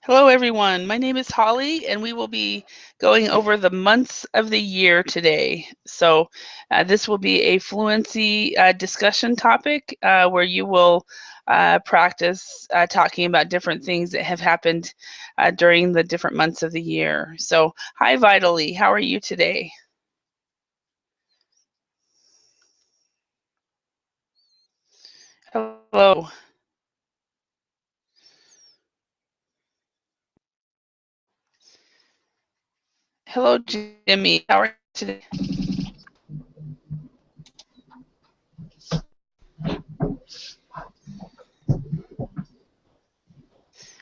Hello, everyone. My name is Holly, and we will be going over the months of the year today. So, this will be a fluency discussion topic where you will practice talking about different things that have happened during the different months of the year. So, hi, Vitally. How are you today? Hello. Hello, Jimmy. How are you today?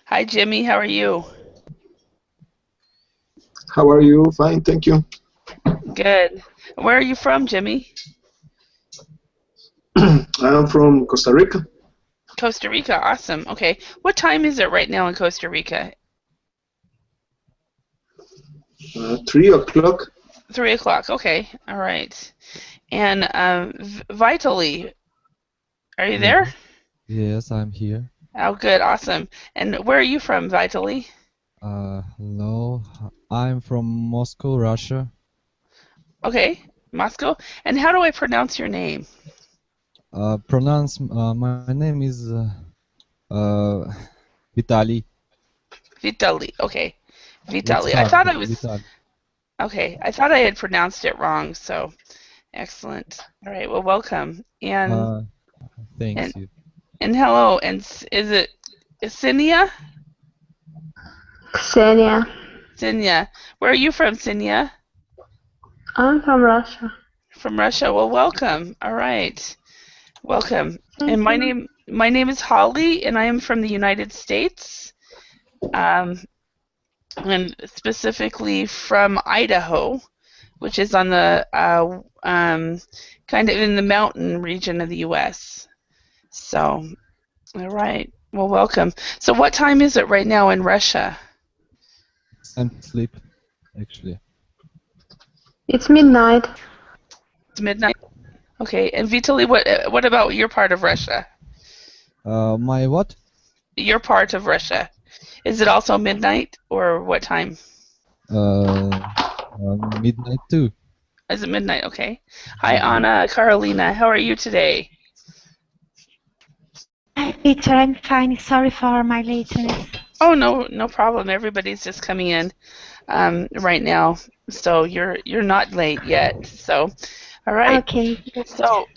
Hi, Jimmy. How are you? How are you? Fine, thank you. Good. Where are you from, Jimmy? I'm from Costa Rica. Costa Rica. Awesome. Okay. What time is it right now in Costa Rica? 3 o'clock. 3 o'clock. Okay. All right. And Vitally, are you there? Yeah. Yes, I'm here. Oh, good. Awesome. And where are you from, Vitally? Hello. I'm from Moscow, Russia. Okay. Moscow. And how do I pronounce your name? Pronounce my name is uh Vitaly. Vitali. Okay. It's Vitali. I hard, thought I was Vitaly. okay. I thought I had pronounced it wrong. So excellent. All right. Well, welcome. Uh, And Thanks you. and hello. And is it Sinia? Ksenia. Sinia. Where are you from, Sinia? I'm from Russia. From Russia. Well, welcome. All right. Welcome. And Thank my you. name is Holly, and I am from the United States, um, and specifically from Idaho, which is on the kind of in the mountain region of the U.S. So, all right. Well, welcome. So, what time is it right now in Russia? It's time to sleep, actually. It's midnight. It's midnight. Okay. And Vitaly, what about your part of Russia? My what? Your part of Russia. Is it also midnight or what time? Uh, Midnight too. Is it midnight? Okay. Hi, Mm-hmm. Anna, Carolina. How are you today? Hi, Peter. I'm fine. Sorry for my lateness. Oh, no problem. Everybody's just coming in right now, so you're not late yet. So, all right. Okay, good. So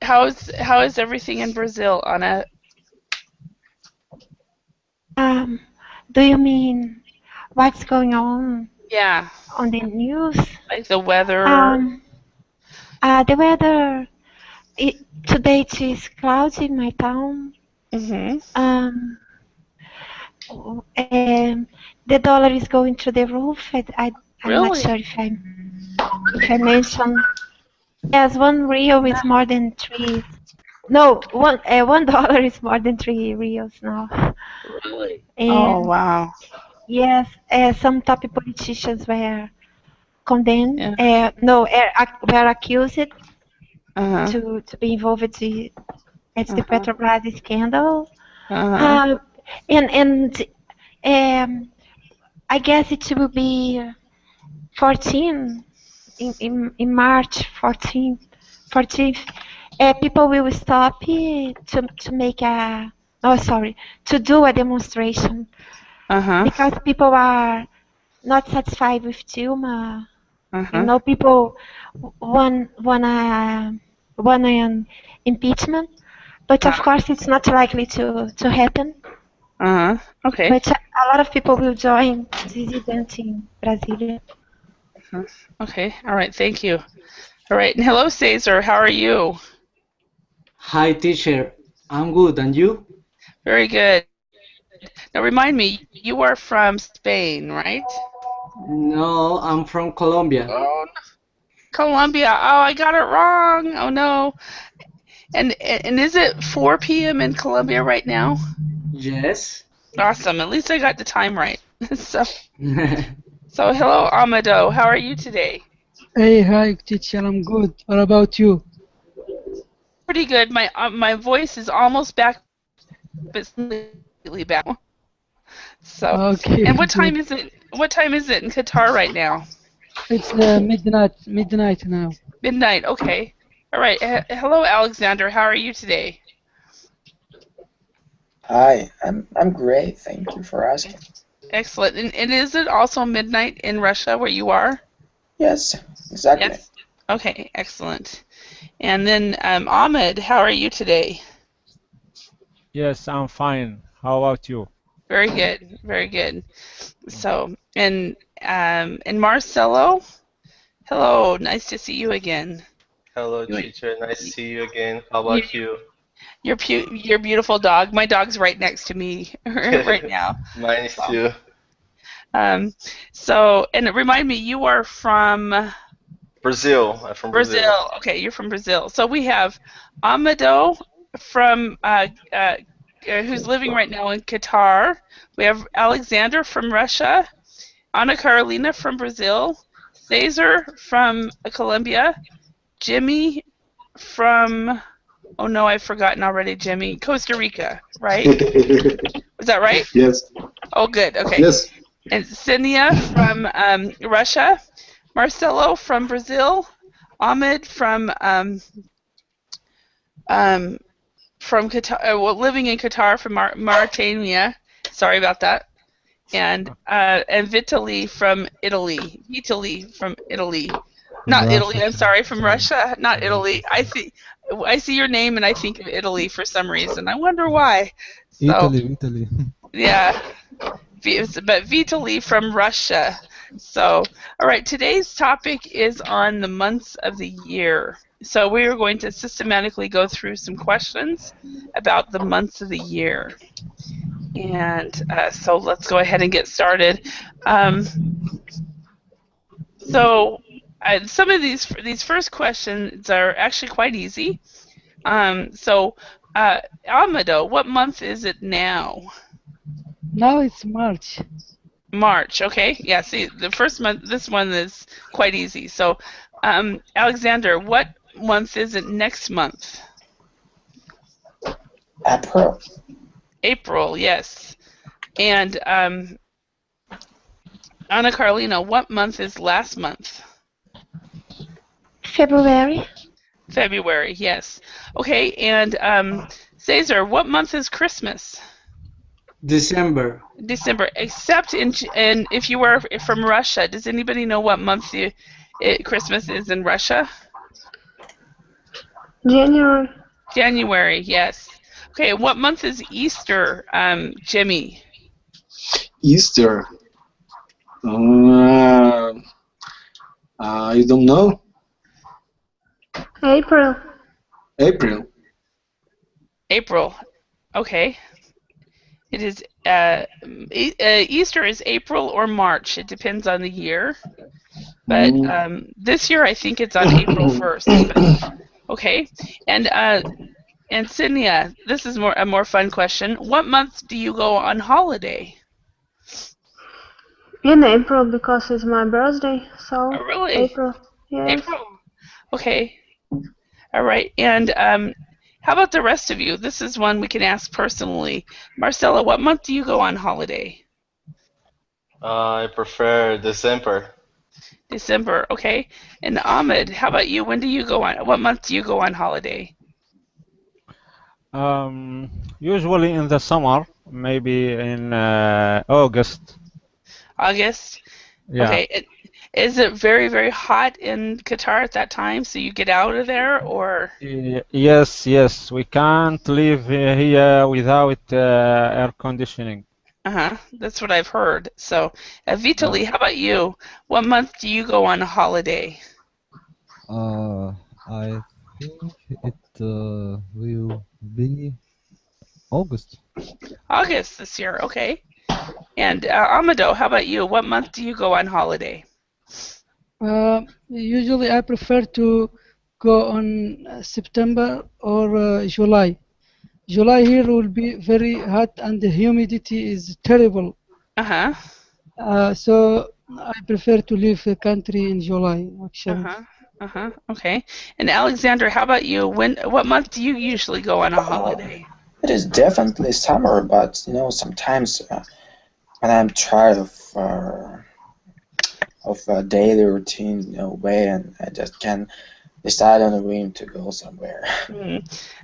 how is everything in Brazil, Anna? Um, do you mean what's going Yeah, on the news? like the weather. Um, the weather it, today it is cloudy in my town. Mm-hmm. Um, the dollar is going through the roof. I'm not Really? sure if I mentioned. Yes, 1 real is more than three. No, $1 is more than 3 reals now. Really? Oh, And wow. yes, some top politicians were condemned. Yeah. No, were accused Uh-huh. to be involved at the Uh-huh. Petrobras scandal. Uh-huh. Uh, and I guess it will be 14 in March 14th. People will stop to make a oh sorry to do a demonstration Uh-huh. because people are not satisfied with Dilma. Uh-huh. People want an impeachment, but of course it's not likely to happen. Uh-huh. Okay. But a lot of people will join this event in Brasilia. Uh-huh. Okay. All right. Thank you. All right. And hello, Cesar. How are you? Hi, teacher. I'm good, and you? Very good. Now remind me, you are from Spain, right? No, I'm from Colombia. Oh, Colombia. Oh, I got it wrong. Oh no. And is it 4 p.m. in Colombia right now? Yes. Awesome. At least I got the time right. So so hello, Amado. How are you today? Hey, hi, teacher. I'm good. What about you? Pretty good. My voice is almost back, but it's completely back. So So, Okay. and what Good. time is it? What time is it in Qatar right now? It's midnight now. Midnight. Okay. All right. Hello, Alexander. How are you today? Hi, I'm great. Thank you for asking. Excellent. And is it also midnight in Russia where you are? Yes, exactly. Yes. Okay. Excellent. And then Ahmed, how are you today? Yes, I'm fine. How about you? Very good. Very good. So, and Marcelo, hello. Nice to see you again. Hello, You, teacher. Nice to see you again. How you, about you? your beautiful dog. My dog's right next to me right now. Mine is So, too. and remind me, you are from Brazil. I'm from Brazil. Brazil. Okay, you're from Brazil. So we have Amado from who's living right now in Qatar. We have Alexander from Russia, Ana Carolina from Brazil, Cesar from Colombia, Jimmy from, oh no, I've forgotten already, Jimmy, Costa Rica, right? Is that right? Yes. Oh, good. Okay. Yes. And Sinia from Russia, Marcelo from Brazil, Ahmed from Qatar, living in Qatar from Mauritania. Sorry about that. And Vitaly from Italy. Not Italy. I'm sorry, from Russia. Not Italy. I see your name and I think of Italy for some reason. I wonder why. So Italy. yeah, but Vitaly from Russia. So, all right, today's topic is on the months of the year. So we are going to systematically go through some questions about the months of the year. And so let's go ahead and get started. So some of these first questions are actually quite easy. Amado, what month is it now? Now it's March. March, okay. Yeah, see, the first month, this one is quite easy. So, Alexander, what month is it next month? April. April, yes. And Ana Carolina, what month is last month? February. February, yes. Okay, and Cesar, what month is Christmas? December. December, except in if you were from Russia. Does anybody know what month Christmas is in Russia? January. January, yes. Okay, what month is Easter, Jimmy? Easter. I don't know. April. April. April. Okay. It is Easter is April or March. It depends on the year. But this year I think it's on April 1st. But, okay. And Cynia, this is a more fun question. What month do you go on holiday? In April because it's my birthday. So Oh, really? April. Yes. April. Okay. All right. And how about the rest of you? This is one we can ask personally. Marcella, what month do you go on holiday? I prefer December. December, okay. And Ahmed, how about you? When do you go on? What month do you go on holiday? Usually in the summer, maybe in August. August? Yeah. Okay. Is it very, very hot in Qatar at that time, so you get out of there, or? Yes. We can't live here without air conditioning. That's what I've heard. So, Vitaly, how about you? What month do you go on a holiday? I think it will be August. August this year, okay. And Amado, how about you? What month do you go on holiday? Usually I prefer to go on September or July. July here will be very hot and the humidity is terrible. So I prefer to leave the country in July, actually. Okay. And Alexander, how about you? What month do you usually go on a holiday? It is definitely summer, but sometimes I'm tired of a daily routine way, and I just can't decide on a whim to go somewhere.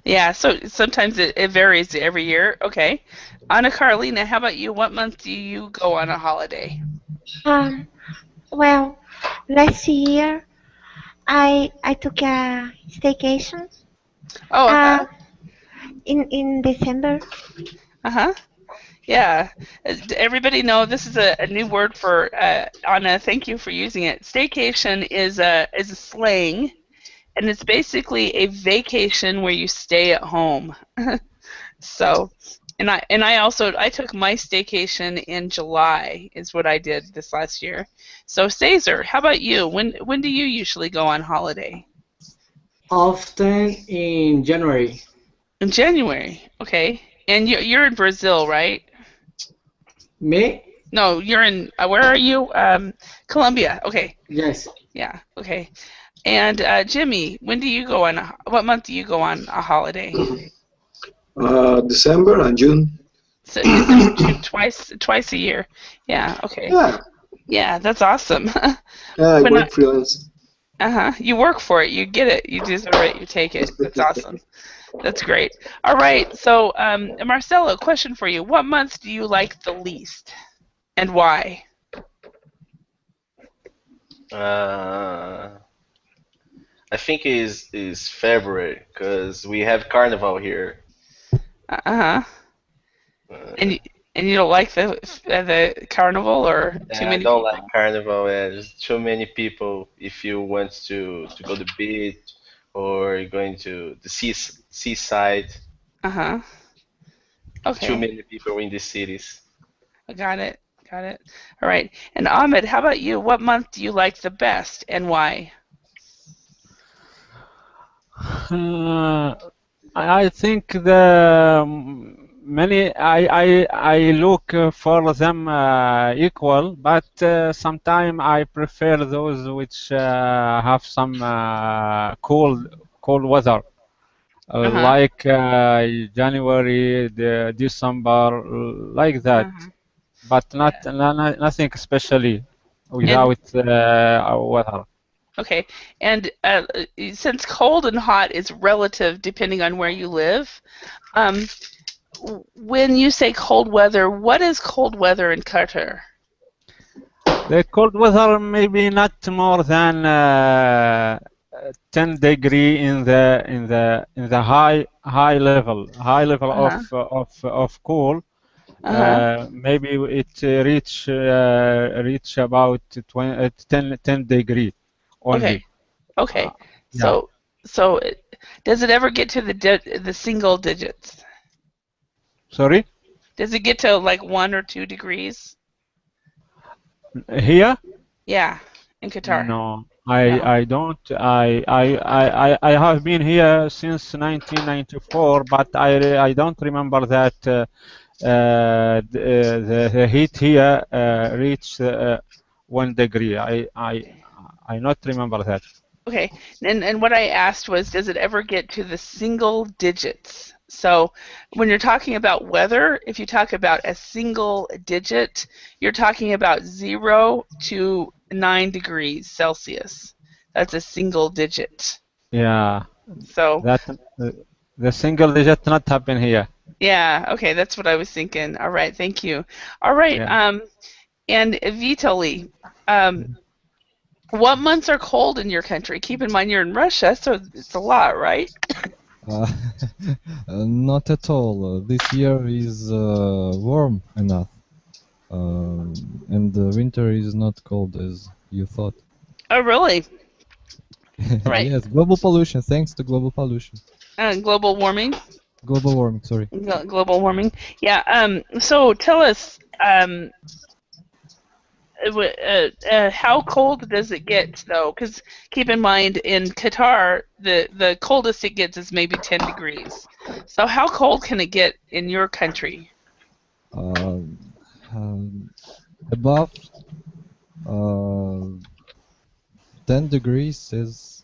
Yeah, so sometimes it varies every year. Okay. Anna Carolina, how about you? What month do you go on a holiday? Well, last year I took a staycation Oh, uh, in December. uh-huh. Yeah. Everybody know this is a new word for Anna. Thank you for using it. Staycation is a slang, and it's basically a vacation where you stay at home. So, and I also I took my staycation in July is what I did this last year. So, Cesar, how about you? When do you usually go on holiday? Often in January. In January. Okay. And you're in Brazil, right? Me? No, you're in where are you? Colombia. Okay. Yes. Yeah. Okay. And Jimmy, when do you go on? What month do you go on a holiday? December and June. So December, June, twice a year. Yeah. Okay. Yeah, Yeah, that's awesome. I When work freelance. you work for it, you get it, you deserve it, you take it. That's awesome. That's great. All right. So, Marcelo, question for you: what month do you like the least, and why? Uh, I think is February because we have Carnival here. Uh-huh. And Uh, you, and you don't like the carnival or too I many don't like people? Carnival. There's too many people. If you want to go to the beach or you're going to the seaside, Uh-huh. too Okay. many people in the cities. I got it. Got it. All right. And Ahmed, how about you? What month do you like the best and why? Uh, I think the many I look for them equal, but sometimes I prefer those which have some cold weather, Uh-huh. like January, December, like that. Uh-huh. But Yeah. nothing especially And without weather. okay. And since cold and hot is relative depending on where you live, um, when you say cold weather, what is cold weather in Qatar? The cold weather maybe not more than 10 degree in the high level Uh-huh. of cool. Uh-huh. Maybe it reach about 10 degree Okay. only. Uh, Okay. yeah. So does it ever get to the single digits? Sorry. Does it get to like 1 or 2 degrees? Here? Yeah, in Qatar. No, No. I don't. I have been here since 1994, but I don't remember that the heat here reached 1 degree. I not remember that. Okay. And what I asked was, does it ever get to the single digits? So when you're talking about weather, if you talk about a single digit, you're talking about 0 to 9 degrees Celsius. That's a single digit. Yeah, So that the single digit not happen here. yeah, okay, that's what I was thinking. All right, thank you. All right, Yeah. and Vitaly, what months are cold in your country? Keep in mind you're in Russia, so it's a lot, right? Uh, not at all. This year is warm enough, and the winter is not cold as you thought. Oh, really? Right. Yes, global pollution. Thanks to global pollution. Global warming. Global warming. Sorry. Global warming. Yeah. So tell us, how cold does it get though? Because keep in mind, in Qatar, the coldest it gets is maybe 10 degrees. So how cold can it get in your country? Um, above uh, 10 degrees is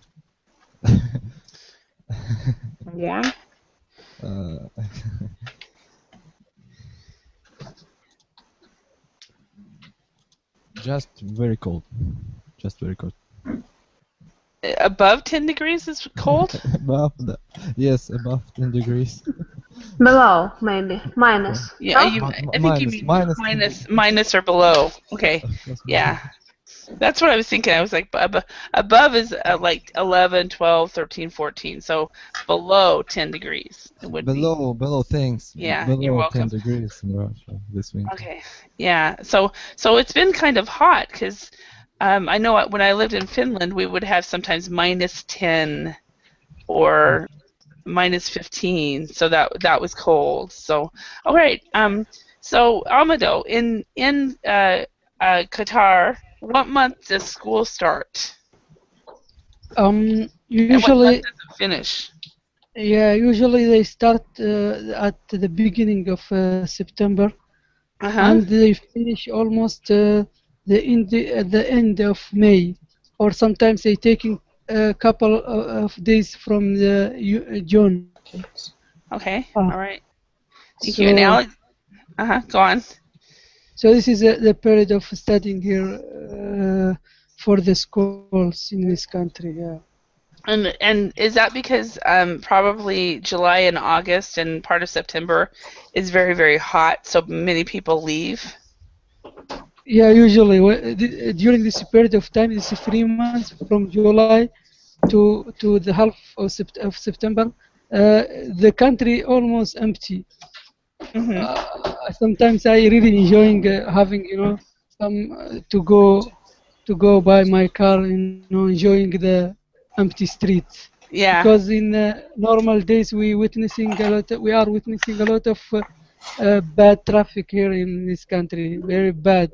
Warm. uh, Just very cold. Just very cold. Above 10 degrees is cold? Above the, yes, above 10 degrees. Below, maybe. Minus. Yeah, No? I think you mean minus or below. Okay. Of course, Yeah. That's what I was thinking. I was like, above is like 11, 12, 13, 14. So below 10 degrees it would be. below things. Yeah, you're Below 10 welcome. degrees in Russia this winter. Okay. Yeah. So it's been kind of hot because I know when I lived in Finland, we would have sometimes minus 10 or minus 15. So that was cold. So all right. So Amado, in Qatar, what month does school start? And what month Usually, does it finish? yeah, usually they start at the beginning of September, and they finish almost at the end of May, or sometimes they taking a couple of days from the June. Okay. All right. Thank you. And So, Alex, go on. so this is the period of studying here for the schools in this country. Yeah. And is that because probably July and August and part of September is very, very hot, so many people leave? Yeah, usually during this period of time, this is 3 months from July to the half of September, the country almost empty. Sometimes I really enjoying having some to go by my car, enjoying the empty streets. Yeah. Because in normal days we are witnessing a lot of bad traffic here in this country. Very bad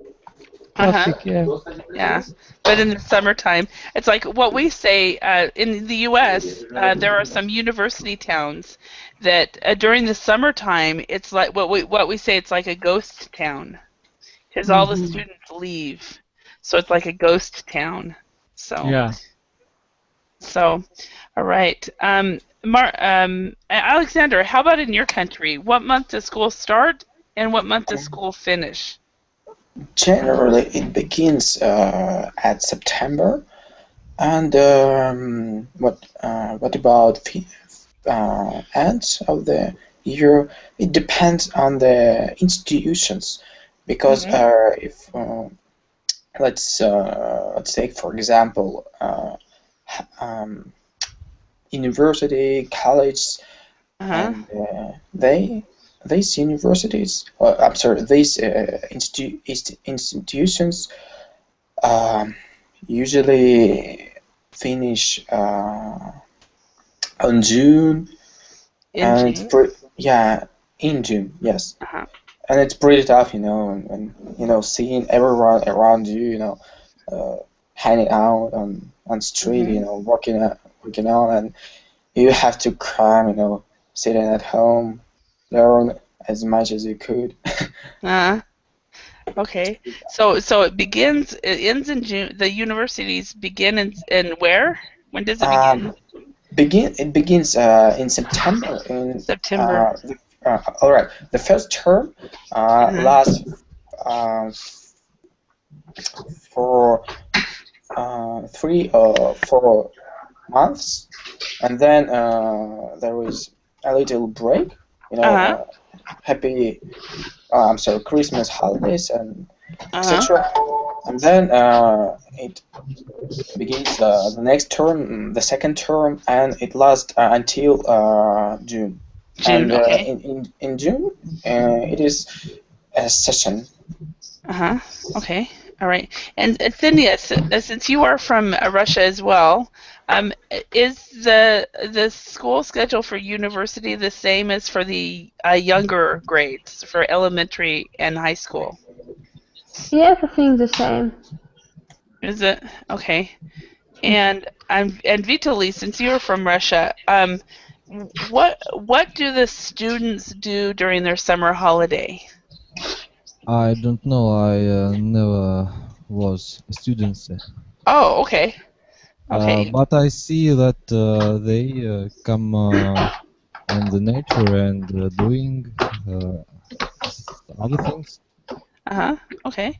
traffic. Yeah. Yeah. But in the summertime, it's like what we say in the U.S. There are some university towns that during the summertime, it's like what we say. It's like a ghost town because all the students leave, so it's like a ghost town. So. Yeah. So, all right. Alexander, how about in your country? What month does school start and what month does school finish? Generally, it begins at September, and what about ends of the year? It depends on the institutions, because if let's take for example university, college, and these universities, I'm sorry, these institutions usually finish on June, and it's in June, yes. And it's pretty tough, and seeing everyone around you, hanging out on street, working out, and you have to cram, sitting at home, learn as much as you could. Okay. So it ends in June. The universities begin in where? When does it begin? It begins in September. September. All right. The first term lasts for 3 or 4 months, and then there is a little break. Happy, Christmas holidays and etc. And then it begins the next term, the second term, and it lasts until June. June, okay. In June, it is a session. Okay. All right. And Athenia, since you are from Russia as well, is the school schedule for university the same as for the younger grades, for elementary and high school? Yes, I think the same. Is it? Okay. And Vitaly, since you're from Russia, what do the students do during their summer holiday? I don't know. I never was a student. Oh, okay. Okay. But I see that they come in the nature and doing other things. Okay.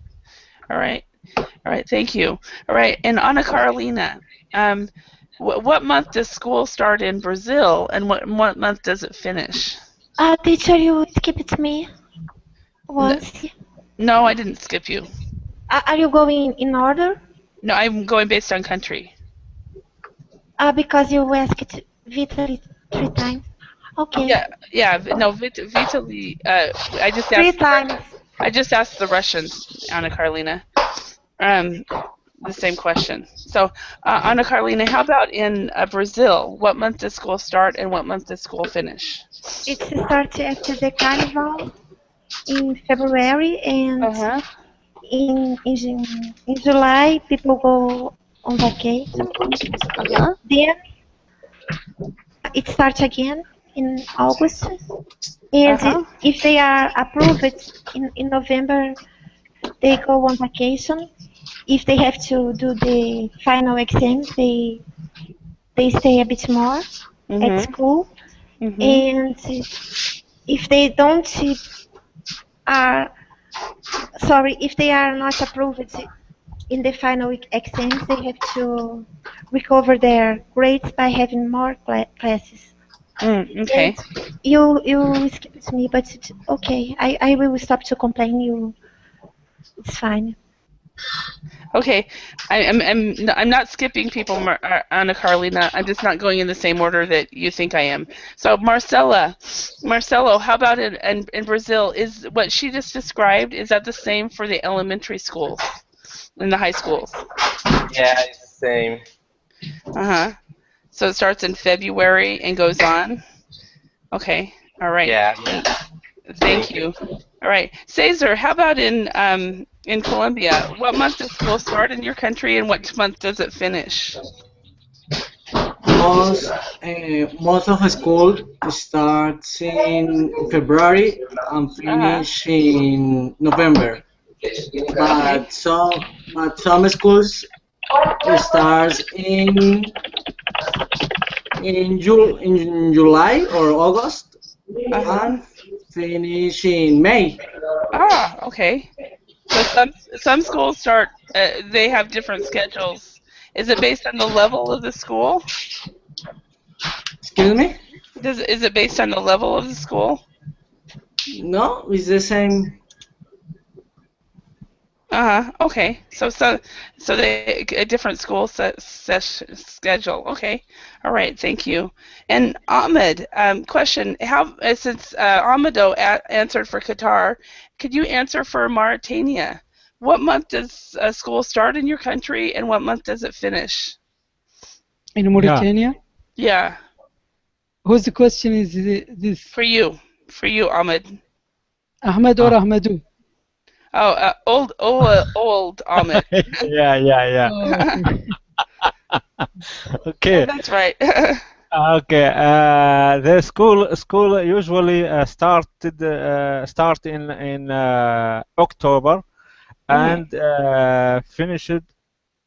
All right. All right, thank you. All right, and Ana Carolina, what month does school start in Brazil, and what month does it finish? Teacher, you skipped me once. No, I didn't skip you. Are you going in order? No, I'm going based on country. Because you asked Vitaly 3 times. Okay. Yeah. No, Vitaly. I just asked. 3 times. I just asked the Russians, Ana Carolina. The same question. So, Ana Carolina, how about in Brazil? What month does school start and what month does school finish? It starts after the carnival in February, and in July people go on vacation. Then it starts again in August, and if they are approved in November, they go on vacation. If they have to do the final exams, they stay a bit more at school, and if they don't if they are not approved in the final exams, they have to recover their grades by having more classes. Okay. And you skipped me, but it's okay. I will stop to complain. It's fine. Okay, I'm not skipping people, Ana Carolina. I'm just not going in the same order that you think I am. So Marcelo, how about in Brazil? Is what she just described, is that the same for the elementary schools and the high schools? Yeah, it's the same. So it starts in February and goes on. Okay. All right. Yeah. Thank you. All right, Cesar, how about in Colombia? What month does school start in your country, and what month does it finish? Most of the school starts in February and finish in November. But some schools starts in July or August and finish in May. Okay. So some schools start. They have different schedules. Is it based on the level of the school? Excuse me? Is it based on the level of the school? No, it's the same. Okay. So they a different school schedule. Okay. All right. Thank you. And Ahmed, question: How since Ahmedo answered for Qatar, could you answer for Mauritania? What month does school start in your country, and what month does it finish? In Mauritania? Yeah. Whose question is this? For you, Ahmed. Ahmed or Ahmedu? Oh, old Ahmed. Yeah. Okay. That's right. Okay. The school usually start in October and finish it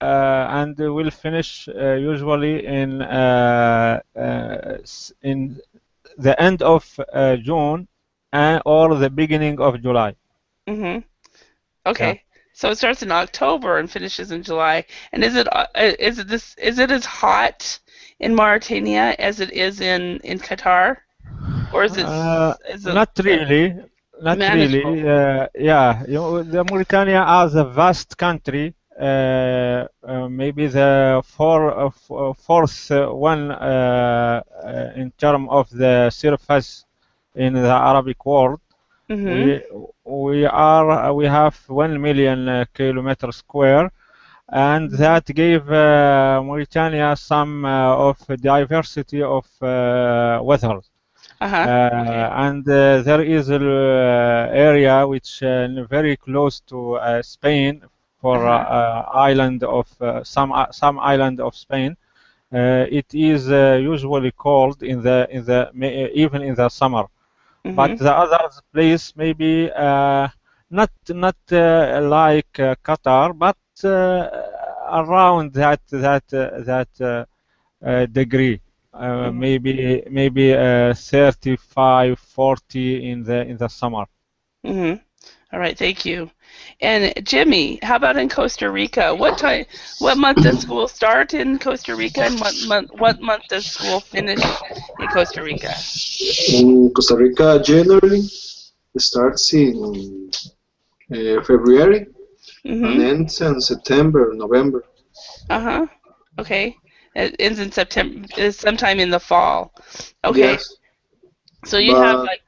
and will finish usually in the end of June or the beginning of July. Okay. So it starts in October and finishes in July. And is it as hot in Mauritania as it is in Qatar, or is it not really? Not manageable? really. The Mauritania is a vast country. Maybe the fourth one in terms of the surface in the Arabic world. We have 1 million kilometers square, and that gave Mauritania some of diversity of weather. And there is an area which very close to Spain, for island of some island of Spain. It is usually cold even in the summer. But the other place maybe not like Qatar, but around that degree. Maybe 35, 40 in the summer. All All right, thank you. And Jimmy, how about in Costa Rica? What month does school start in Costa Rica, and what month does school finish in Costa Rica? In Costa Rica, generally, it starts in February and ends in September, November. Okay. It ends in September, sometime in the fall. Okay. Yes. So you have like,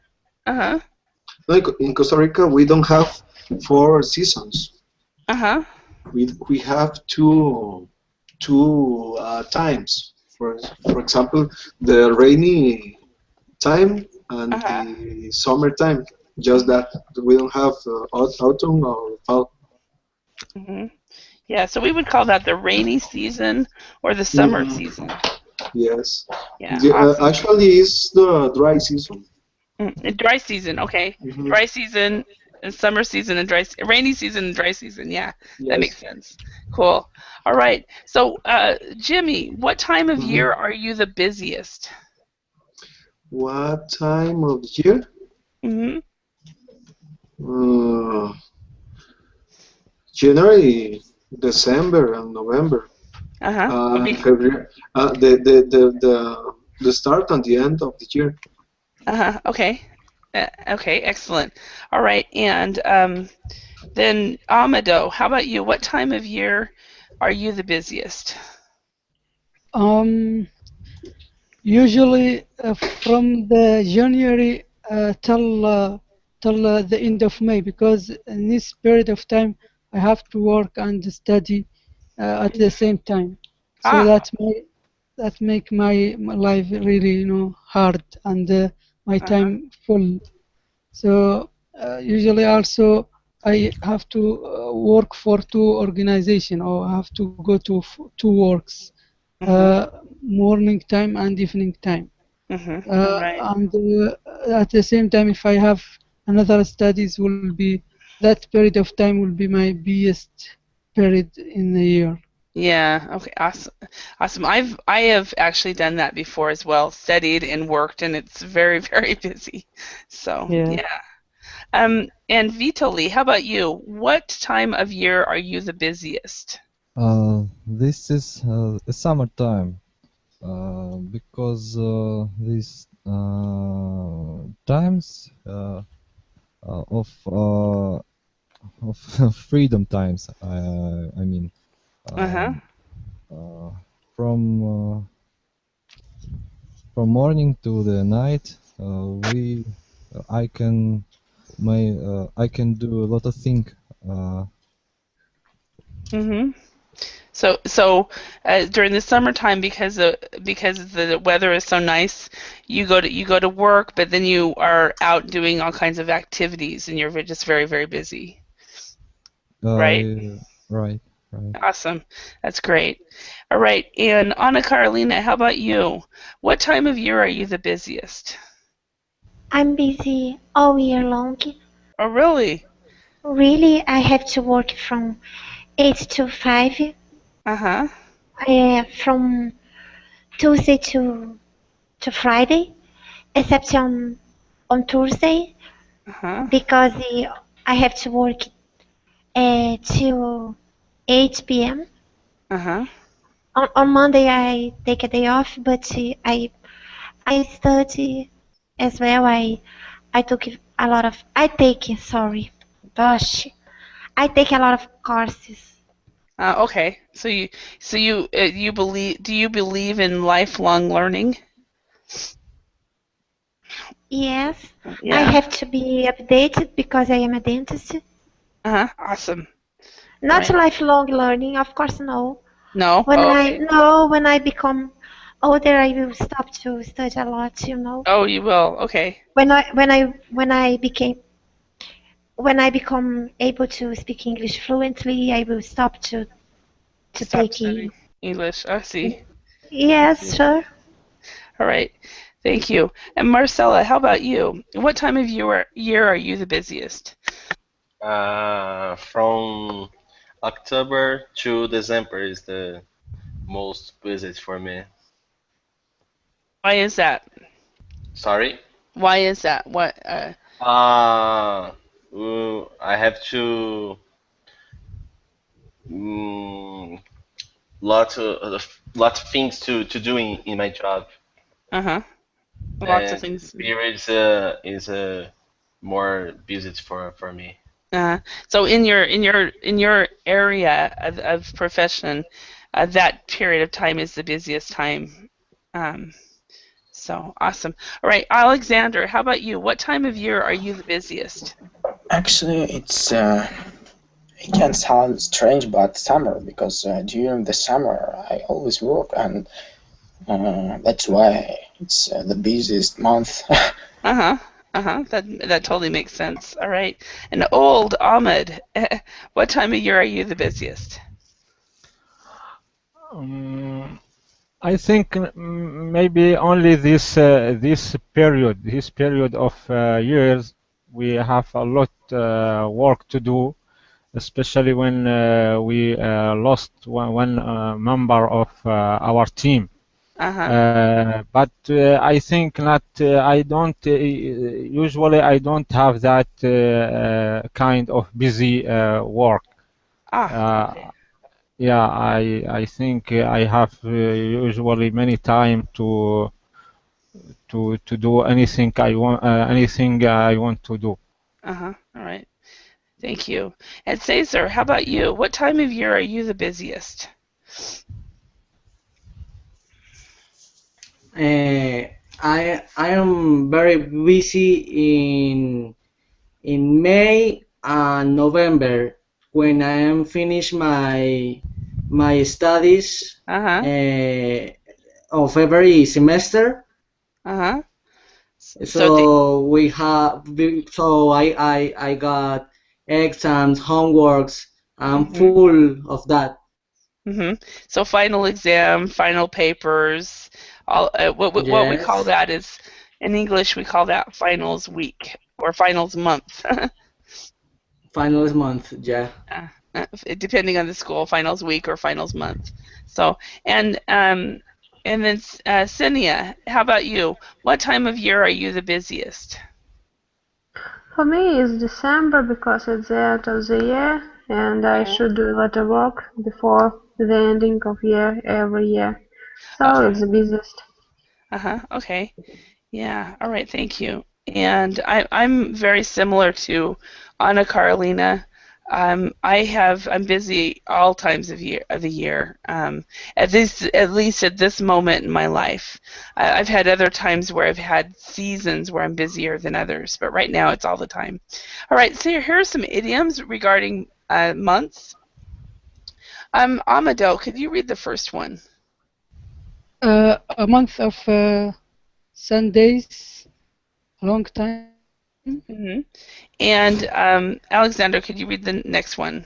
like in Costa Rica, we don't have 4 seasons. We have two times. For example, the rainy time and the summer time. Just that we don't have autumn or fall. Yeah, so we would call that the rainy season or the summer season. Yes. Yeah, awesome. Actually, it's the dry season. Dry season, okay. Dry season, and summer season, and rainy season and dry season. Yeah, that makes sense. Cool. All right. So, Jimmy, what time of year are you the busiest? What time of the year? January, December, and November. February. The start and the end of the year. Okay. Okay, excellent. All right, and then Amado, how about you? What time of year are you the busiest? Usually from the January till the end of May, because in this period of time I have to work and study at the same time. So that make my life really hard and my time full. So usually also I have to work for 2 organizations, or I have to go to 2 works, morning time and evening time. And at the same time, if I have another studies, will be that period of time will be my busiest period in the year. Yeah. Okay. Awesome. Awesome. I have actually done that before as well. Studied and worked, and it's very very busy. So yeah. And Vitali, how about you? What time of year are you the busiest? This is summertime, because these times of freedom times. I mean, from morning to the night, I can do a lot of things. So during the summertime, because the weather is so nice, you go to work, but then you are out doing all kinds of activities, and you're just very very busy. Right. Right. Awesome. That's great. All right. And Anna Carolina, how about you? What time of year are you the busiest? I'm busy all year long. Oh, really? Really, I have to work from 8 to 5. From Tuesday to Friday, except on Thursday, because I have to work till 8 p.m. On Monday I take a day off, but I study as well. I took a lot of I take sorry, gosh, I take a lot of courses. Okay. So you believe? Do you believe in lifelong learning? Yes, I have to be updated because I am a dentist. Awesome. Not lifelong learning, of course, no. No. When I become older, I will stop to study a lot. Oh, you will. Okay. When I become able to speak English fluently, I will stop to take studying English. I see. Yes, sure. All right. Thank you. And Marcella, how about you? What time of year are you the busiest? From October to December is the most busy for me. Why is that? Sorry? Why is that? What? I have to mm, lots of things to do in my job, Lots of and things. period is more busy for me. So in your area of profession, that period of time is the busiest time. Um, so awesome. All right, Alexander, how about you? What time of year are you the busiest? Actually, it can sound strange, but summer, because during the summer I always work, and that's why it's the busiest month. That totally makes sense. All right. And old Ahmed, what time of year are you the busiest? I think maybe only this period of years, we have a lot work to do, especially when we lost one member of our team. But I think not. I don't usually. I don't have that kind of busy work. Okay. Yeah, I think I have usually many time to do anything I want to do. All right. Thank you. And Cesar, how about you? What time of year are you the busiest? I am very busy in May and November when I am finished my studies of every semester. So we have I got exams, homeworks. I'm full of that. So final exam, final papers, all what we call Yes. that is in English we call that finals week or finals month. Finals month, yeah. Depending on the school, finals week or finals month. So and then Cinia, how about you? What time of year are you the busiest? For me, it's December because it's the end of the year and I should do a lot of work before the ending of year every year. So it's the busiest. Okay. Yeah. All right. Thank you. And I'm very similar to Anna Carolina. I'm busy all times of the year. At least at this moment in my life. I've had other times where I've had seasons where I'm busier than others, but right now it's all the time. All right. So here are some idioms regarding months. Amado, could you read the first one? A month of Sundays, a long time. And Alexander, could you read the next one?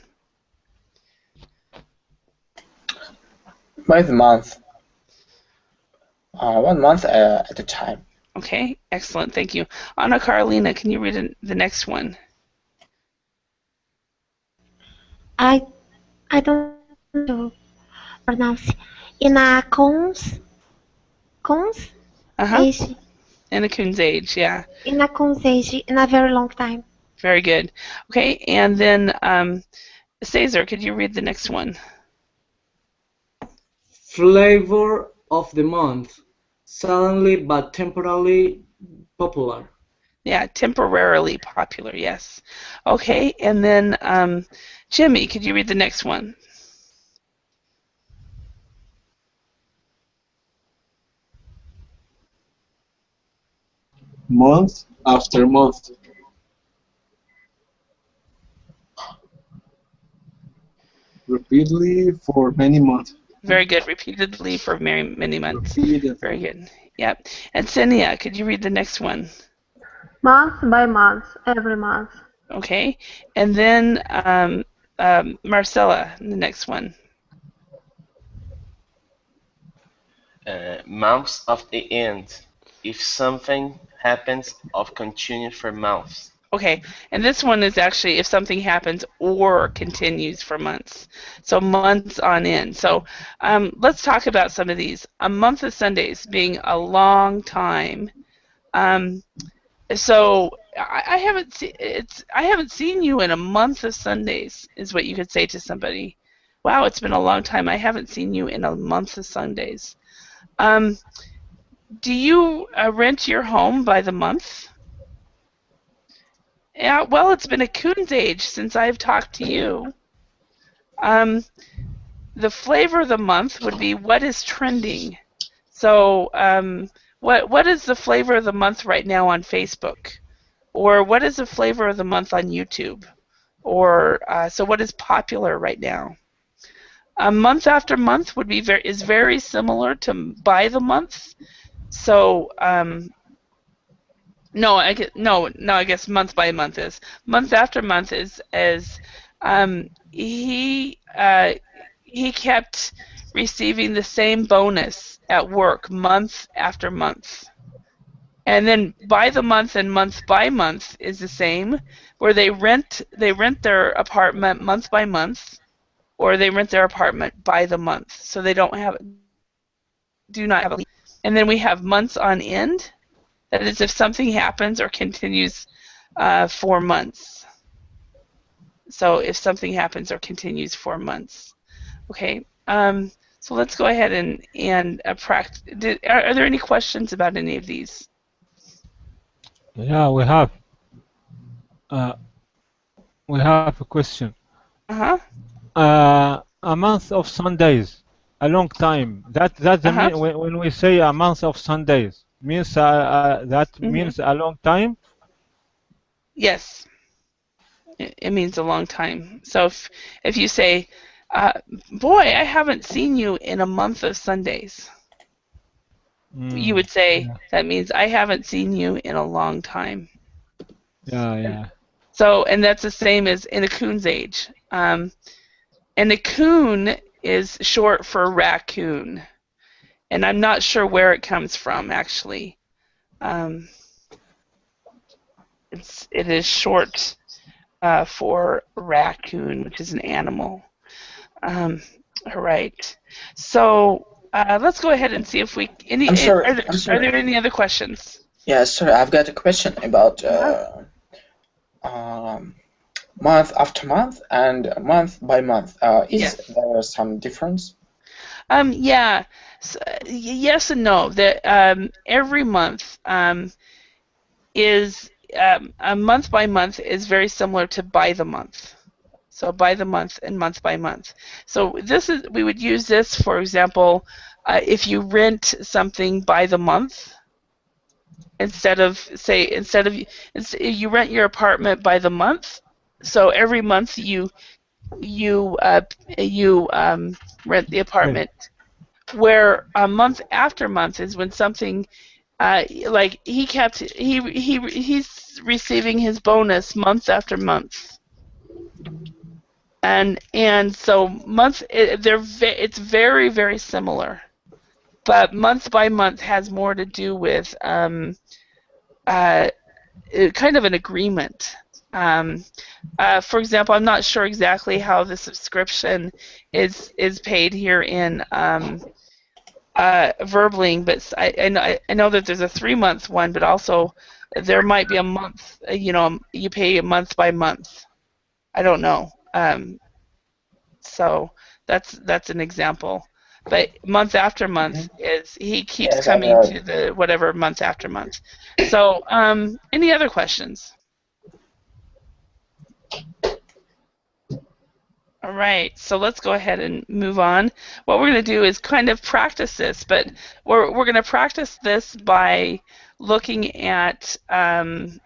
By the month. 1 month at a time. Okay, excellent, thank you. Anna Carolina, can you read the next one? I don't know to pronounce. In a cones age. In a coon's age, yeah. In a coon's age, in a very long time. Very good. Okay, and then Cesar, could you read the next one? Flavor of the month. Suddenly but temporarily popular. Yeah, temporarily popular, yes. Okay, and then Jimmy, could you read the next one? Month after month. Repeatedly for many months. Very good. Repeatedly for many months. Repeatedly. Very good. Yep. And Cinia, could you read the next one? Month by month, every month. Okay. And then Marcella, the next one. Months of the end. If something happens of continue for months. Okay, and this one is actually if something happens or continues for months. So months on end. So let's talk about some of these. A month of Sundays being a long time. So I haven't seen I haven't seen you in a month of Sundays, is what you could say to somebody. Wow, it's been a long time. I haven't seen you in a month of Sundays. Do you rent your home by the month? Yeah, well, it's been a coon's age since I've talked to you. The flavor of the month would be what is trending. So, what is the flavor of the month right now on Facebook? Or what is the flavor of the month on YouTube? Or so what is popular right now? Month after month would be very similar to by the month. So no, I guess month by month is month after month is he kept receiving the same bonus at work month after month. And then by the month and month by month is the same, where they rent their apartment month by month, or they rent their apartment by the month, so they do not have a lease. And then we have months on end. That is, if something happens or continues 4 months. So if something happens or continues 4 months, okay. So let's go ahead and practice. Are there any questions about any of these? Yeah, we have a question. A month of Sundays, a long time. That's mean, when we say a month of Sundays means that means a long time. Yes, it means a long time. So if you say, "Boy, I haven't seen you in a month of Sundays," you would say that means I haven't seen you in a long time. Yeah. So, and that's the same as in a coon's age. And a coon is short for raccoon, and I'm not sure where it comes from actually. It is short for raccoon, which is an animal. All right. So let's go ahead and see if we. I'm sorry. Are there any other questions? Yeah, sorry. I've got a question about month after month and month by month. Is there some difference? Yeah. So, yes and no. That every month is a month by month is very similar to by the month. So by the month and month by month. So we would use this, for example, if you rent something by the month, instead of you rent your apartment by the month. So every month you rent the apartment. Where a month after month is when something like he's receiving his bonus month after month. And so it's very, very similar, but month by month has more to do with kind of an agreement. For example, I'm not sure exactly how the subscription is paid here in Verbling, but I know that there's a 3-month one, but also there might be a month. You pay month by month. I don't know. So that's an example. But month after month is he keeps coming to the whatever month after month. So any other questions? All right, so let's go ahead and move on. What we're going to do is kind of practice this, but we're going to practice this by looking at adding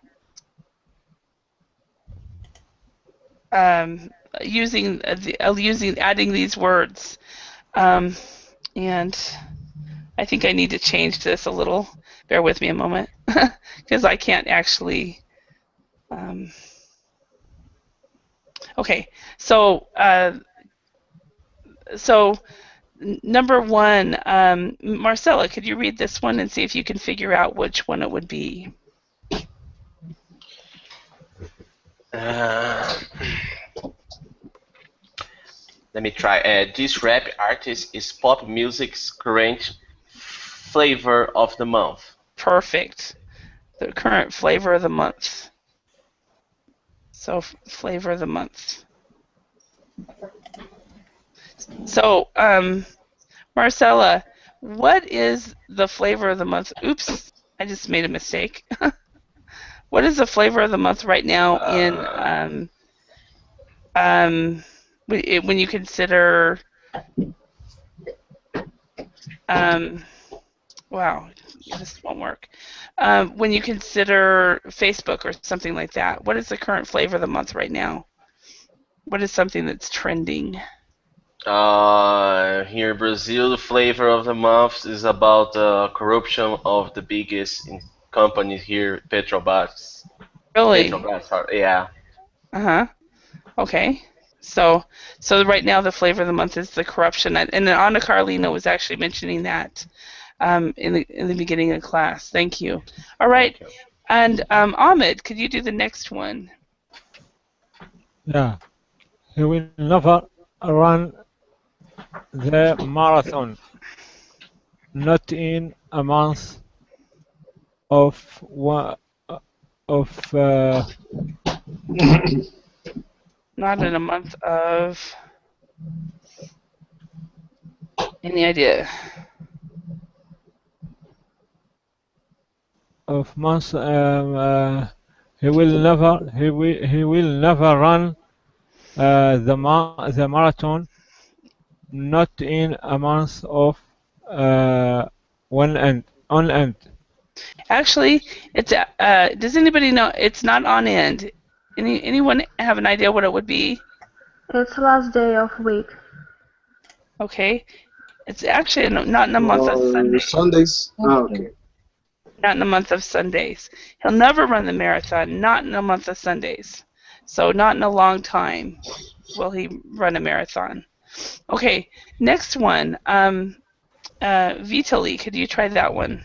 these words, and I think I need to change this a little. Bear with me a moment, because I can't actually. Okay, so number one, Marcella, could you read this one and see if you can figure out which one it would be? Let me try. This rap artist is pop music's current flavor of the month. Perfect. The current flavor of the month. So flavor of the month. So, Marcella, what is the flavor of the month? Oops, I just made a mistake. What is the flavor of the month right now in when you consider wow, this won't work. When you consider Facebook or something like that, what is the current flavor of the month right now? What is something that's trending? Here in Brazil, the flavor of the month is about the corruption of the biggest company here, Petrobras. Really? Petrobras, yeah. Uh-huh. Okay. So right now the flavor of the month is the corruption, and Anna Carlina was actually mentioning that in the beginning of class. Thank you. All right, and Ahmed, could you do the next one? Yeah, he will never run the marathon, not in a month of of Not in a month of any idea. Of months. He will never run the marathon, not in a month of on end. Actually, it's does anybody know? It's not on end. Anyone have an idea what it would be? It's last day of week. Okay, it's actually not in a month of Sundays. Sundays. Okay. Not in a month of Sundays. He'll never run the marathon. Not in a month of Sundays. So not in a long time will he run a marathon. Okay, next one. Vitaly, could you try that one?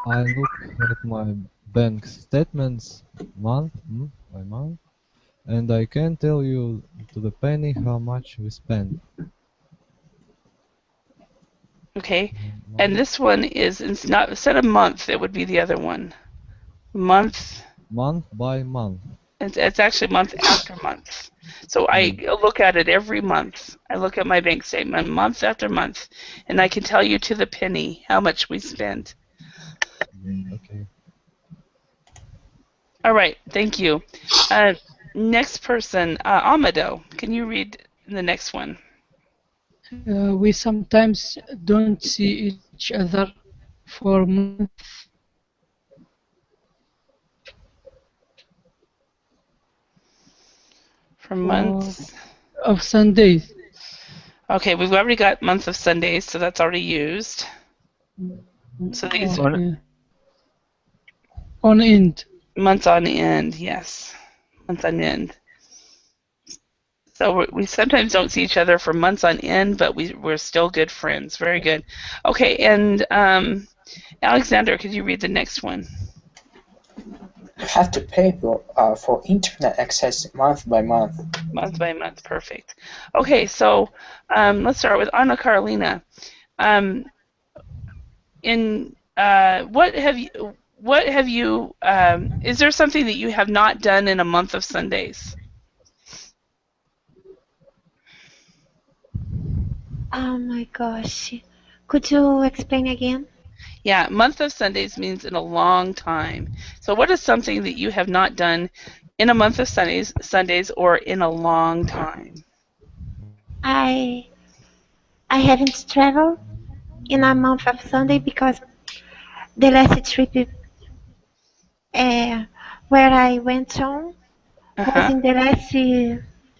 I look at my bank statements month by month, and I can tell you to the penny how much we spend. Okay, and this one is not instead of month, it would be the other one. Month. Month by month. It's actually month after month. So I look at it every month. I look at my bank statement month after month, and I can tell you to the penny how much we spend. Okay. All right, thank you. Next person, Amado, can you read the next one? We sometimes don't see each other for months. For months of Sundays. Okay, we've already got month of Sundays, so that's already used. So these on end. Months on end, yes, months on end. So we sometimes don't see each other for months on end, but we're still good friends. Very good. Okay, and Alexander, could you read the next one? You have to pay for internet access month by month. Month by month, perfect. Okay, so let's start with Anna Carolina. What have you? Is there something that you have not done in a month of Sundays? Oh my gosh. Could you explain again? Yeah, month of Sundays means in a long time. So what is something that you have not done in a month of Sundays or in a long time? I haven't traveled in a month of Sunday because the last trip where I went on was in the last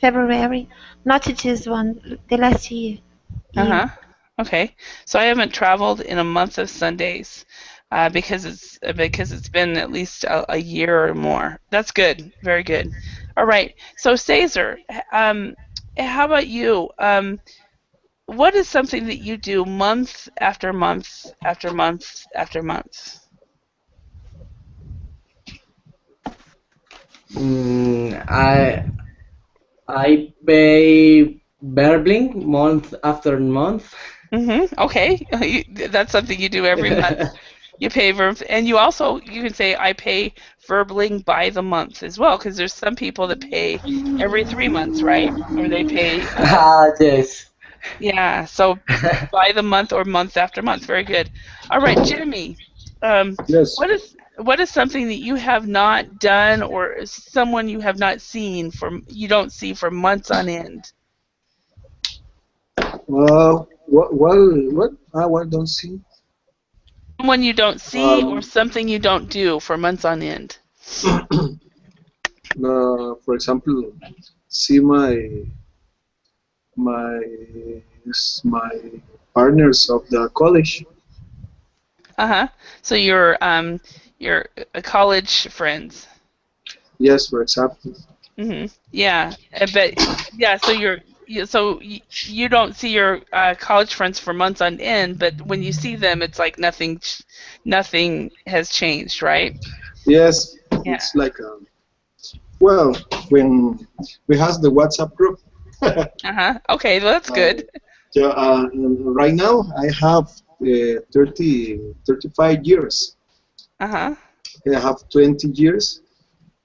February, not this one, the last year. Okay, so I haven't traveled in a month of Sundays because it's been at least a year or more. That's good, very good. All right, so Cesar, how about you? What is something that you do month after month after month after month? I pay Berbling month after month. Okay, that's something you do every month. You pay and you also, you can say I pay verbling by the month as well, because there's some people that pay every 3 months, right? Or they pay Ah, yes. yeah, so by the month or month after month. Very good. All right, Jimmy. Yes. What is something that you have not done, or someone you have not seen you don't see for months on end? What don't see? Someone you don't see, or something you don't do for months on end. For example, see my my partners of the college. Uh-huh. So your college friends. Yes, for example. Yeah, but yeah, so you don't see your college friends for months on end, but when you see them, it's like nothing has changed, right? Yes, Yeah. it's like well, when we have the WhatsApp group. Uh-huh. Okay, well, that's good. Yeah, right now I have 35 years. Uh-huh. I have 20 years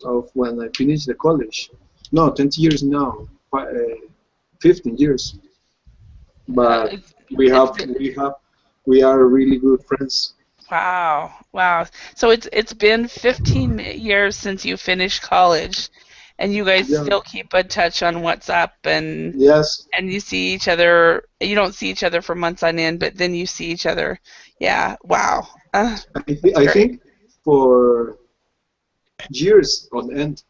of when I finished the college. No, 20 years now. 15 years. But we are really good friends. Wow. Wow. So it's been 15 years since you finished college, and you guys Yeah. still keep in touch on WhatsApp, and Yes. and you see each other. You don't see each other for months on end, but then you see each other. Yeah. Wow. I think for years on end.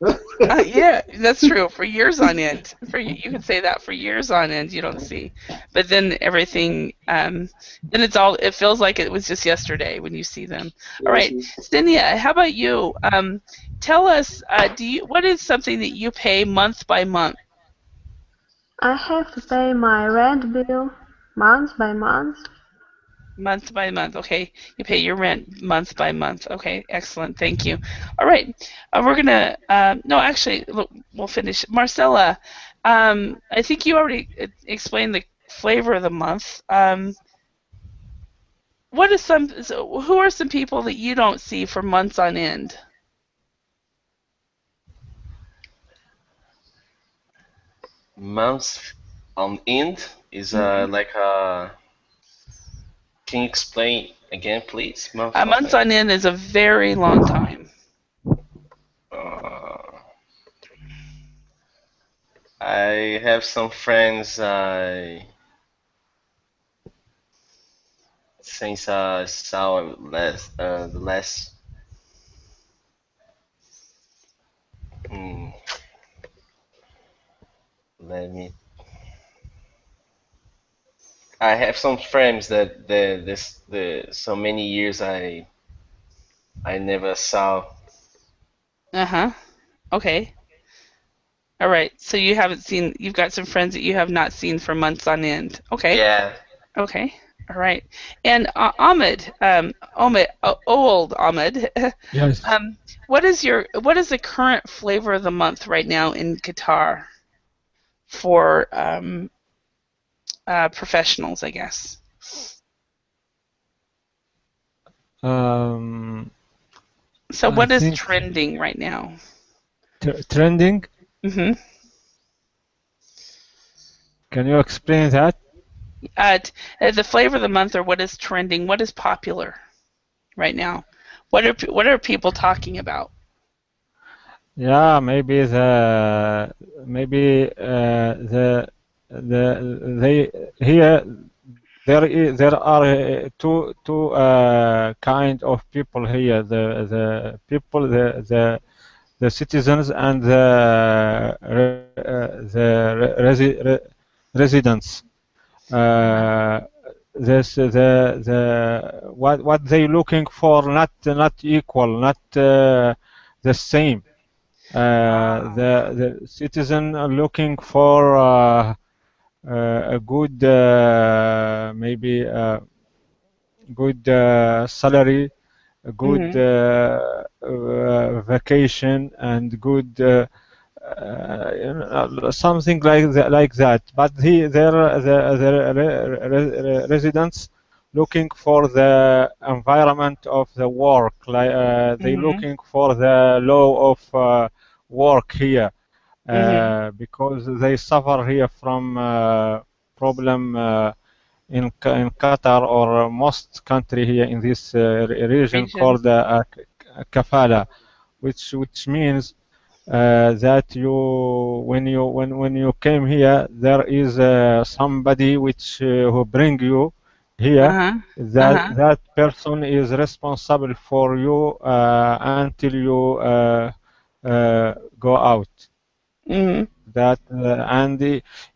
Yeah, that's true. For years on end, you can say that for years on end you don't see, but then everything, then it feels like it was just yesterday when you see them. All right, Stenia, how about you? Tell us, what is something that you pay month by month? I have to pay my rent bill month by month. Month by month, okay. You pay your rent month by month. Okay, excellent. Thank you. All right, we're gonna. No, actually, look, we'll finish. Marcella, I think you already explained the flavor of the month. Who are some people that you don't see for months on end? Months on end is like a. Can you explain again, please? Months on end is a very long time. I have some friends since I saw the last. Mm, let me. I have some friends that the so many years I never saw. Uh-huh. Okay. All right. So you've got some friends that you have not seen for months on end. Okay. Yeah. Okay. All right. And Ahmed, old Ahmed. Yes. What is the current flavor of the month right now in Qatar for professionals, I guess? So what is trending right now? Trending? Mm-hmm. Can you explain that? The flavor of the month, or what is trending? What is popular right now? What are people talking about? Yeah, maybe they here there are two kind of people here. The people the citizens and the residents. This what they looking for not equal, not the same. The citizen are looking for a good maybe good salary, a good vacation, and good something like that. But the residents looking for the environment of the work. Like they looking for the law of work here, because they suffer here from problem in Qatar or most country here in this region called kafala, which means that you when you came here, there is somebody which who bring you here. That person is responsible for you until you go out. That and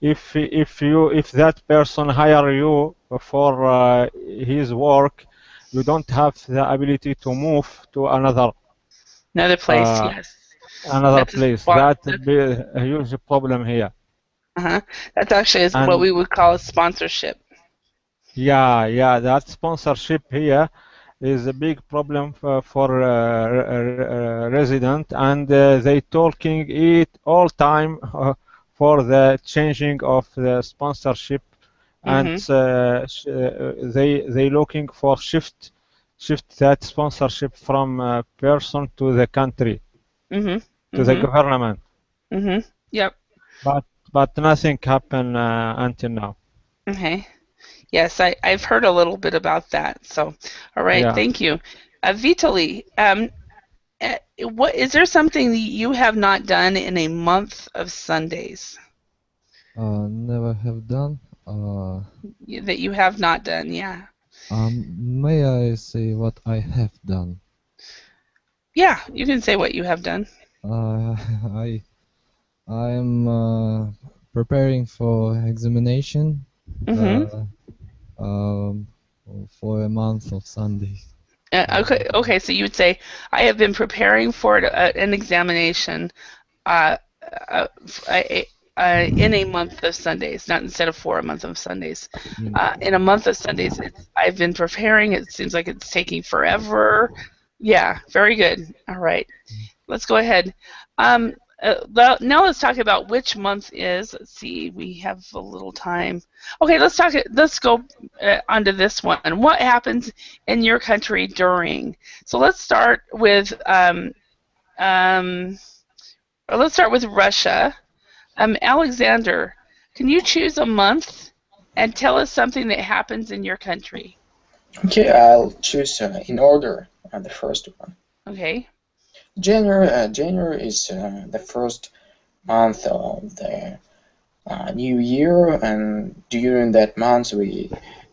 if that person hire you for his work, you don't have the ability to move to another place. Yes, another place. That would be a huge problem here. That's actually what we would call a sponsorship. Yeah, that sponsorship here is a big problem for resident, and they talking it all time for the changing of the sponsorship, and they looking for shift that sponsorship from person to the country, to the government. Yep. But nothing happened until now. Okay. Yes, I've heard a little bit about that. So, all right, thank you. Vitaly, what is there something that you have not done in a month of Sundays? Never have done. That you have not done, yeah. May I say what I have done? Yeah, you can say what you have done. I'm preparing for examination for a month of Sundays. Okay, so you would say, I have been preparing for an examination in a month of Sundays, not instead of for a month of Sundays. In a month of Sundays, I've been preparing. It seems like it's taking forever. Yeah, very good. All right, let's go ahead. Now let's talk about which month is. Let's see, we have a little time. Okay, let's go onto this one. What happens in your country during? So let's start with Russia. Alexander, can you choose a month and tell us something that happens in your country? Okay, I'll choose in order the first one. Okay. January is the first month of the new year, and during that month we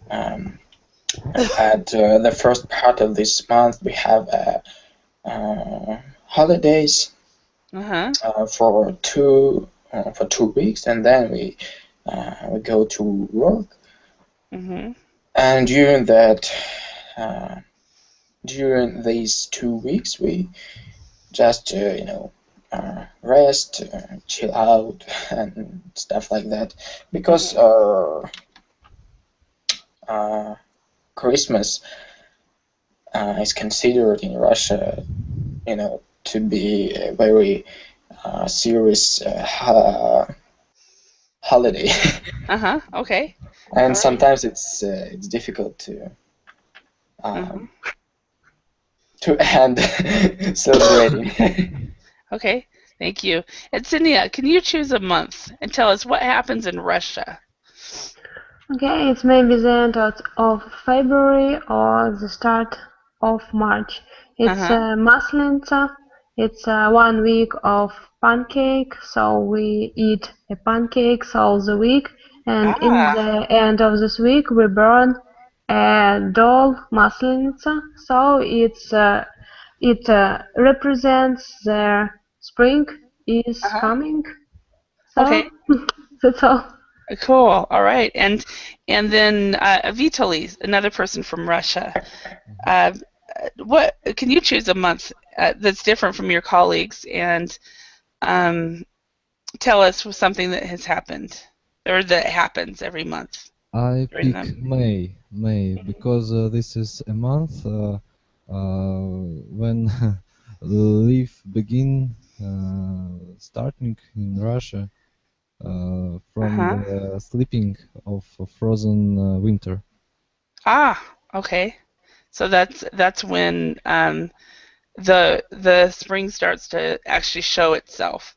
at the first part of this month we have holidays for 2 weeks, and then we go to work. And during these 2 weeks we just rest, chill out, and stuff like that, because Christmas is considered in Russia, to be a very serious holiday. Okay. And sometimes it's difficult to end celebrating. Okay, thank you. And Cynia, can you choose a month and tell us what happens in Russia? Okay, it's maybe the end of February or the start of March. It's Maslenitsa. It's 1 week of pancake, so we eat a pancakes all the week, and in the end of this week we burn a doll Maslenitsa. So it represents the spring is coming. So okay. that's all. Cool. All right. And then Vitaly, another person from Russia. What can you choose a month that's different from your colleagues and tell us something that has happened or that happens every month? I pick May, because this is a month when leaf begin starting in Russia. From the sleeping of frozen winter. Ah, okay. So that's when the spring starts to actually show itself.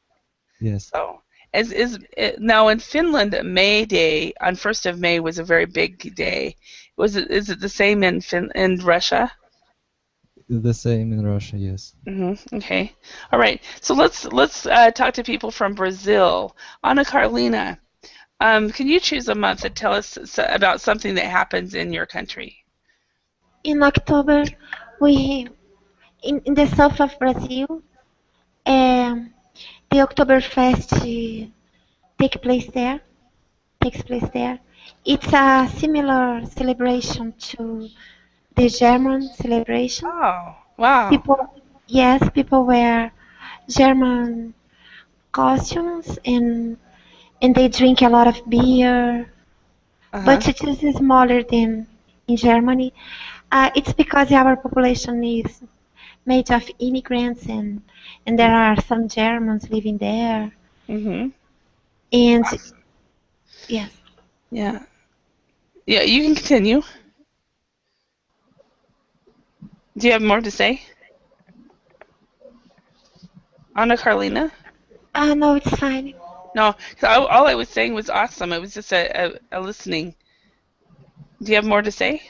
Yes. So is it, now in Finland, May Day on 1st of May was a very big day. Is it the same in Russia? The same in Russia, yes. Okay. All right. So let's talk to people from Brazil. Ana Carolina, can you choose a month and tell us about something that happens in your country? In October, we in the south of Brazil, um, the Oktoberfest take place there. Takes place there. It's a similar celebration to the German celebration. Oh, wow. People, yes, people wear German costumes and they drink a lot of beer, Uh-huh. but it is smaller than in Germany. It's because our population is made of immigrants and there are some Germans living there. Mhm. And yes, Yeah. Yeah, you can continue. Do you have more to say? Ana Carolina? no, it's fine. No, 'cause all I was saying was awesome. It was just a listening. Do you have more to say?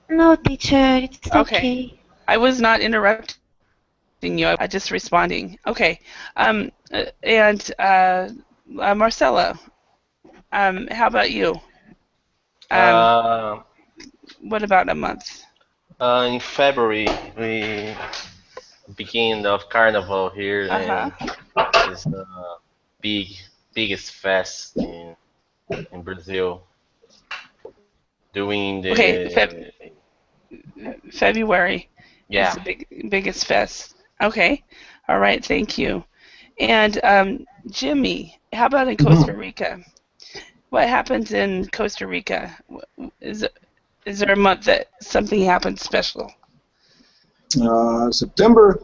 No, teacher, it's Okay. okay. I was not interrupting you. I was just responding. Okay. And Marcella, how about you? Um, Uh, what about a month? in February, we begin of Carnival here, Uh-huh. and it's the big biggest fest in Brazil. Doing Okay, the February is yeah. the biggest fest. Okay. All right, thank you. And Jimmy, how about in Costa Mhm. Rica? What happens in Costa Rica? Is is there a month that something happens special? September,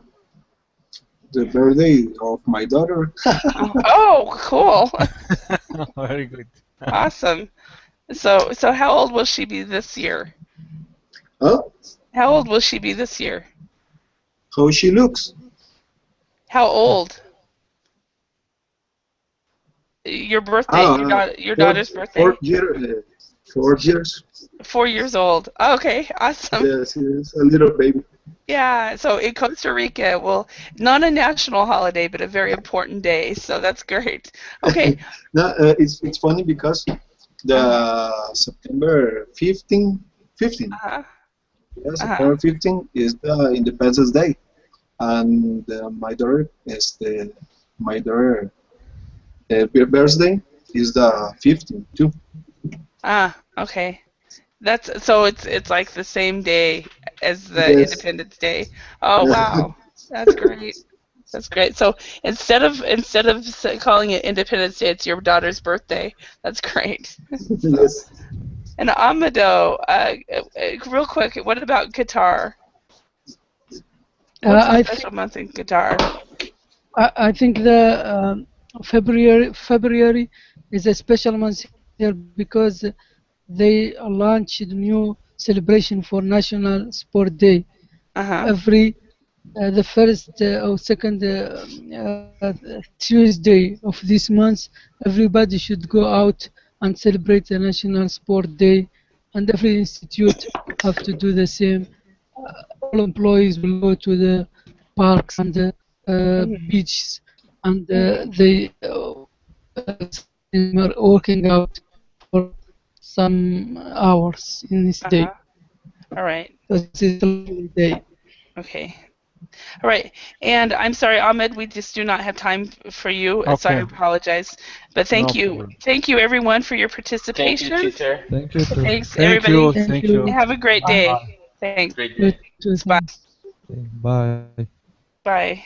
the birthday of my daughter. Oh, cool. Very good. Awesome. So how old will she be this year? Oh, How old will she be this year? how she looks. How old? Your birthday, Ah, your four, daughter's birthday? 4 year, 4 years. 4 years old. Okay, awesome. Yes, yes, a little baby. Yeah, so in Costa Rica, well, not a national holiday, but a very important day, so that's great. Okay. No, it's funny because the September 15, Uh-huh. yeah, Uh-huh. September 15 is the Independence Day, and my daughter is my daughter birthday is the 15 too. Ah, okay. That's so it's like the same day as the Yes, Independence Day. Oh, wow. That's great. That's great. So instead of calling it Independence Day, it's your daughter's birthday. That's great. So, yes. and Amado, real quick, what about Qatar? What's a I think special month in Qatar? I think the February is a special month here because they launched a new celebration for National Sport Day. Uh-huh. Every the first or second Tuesday of this month, everybody should go out and celebrate the National Sport Day, and every institute have to do the same. All employees will go to the parks and the Mhm. beaches, and Mhm. some of them are working out for some hours in this day. Uh-huh. All right. So this is a lovely day. Okay. All right. And I'm sorry, Ahmed, we just do not have time for you, so I Okay, apologize. But no thank you. problem. Thank you everyone for your Thank you, participation. teacher. Thank you too. Thanks Thank you, everybody. Thank thank you. you. Have a great Bye. day. Bye. Thanks. Great You day. too. Bye. Thanks. Bye. Bye.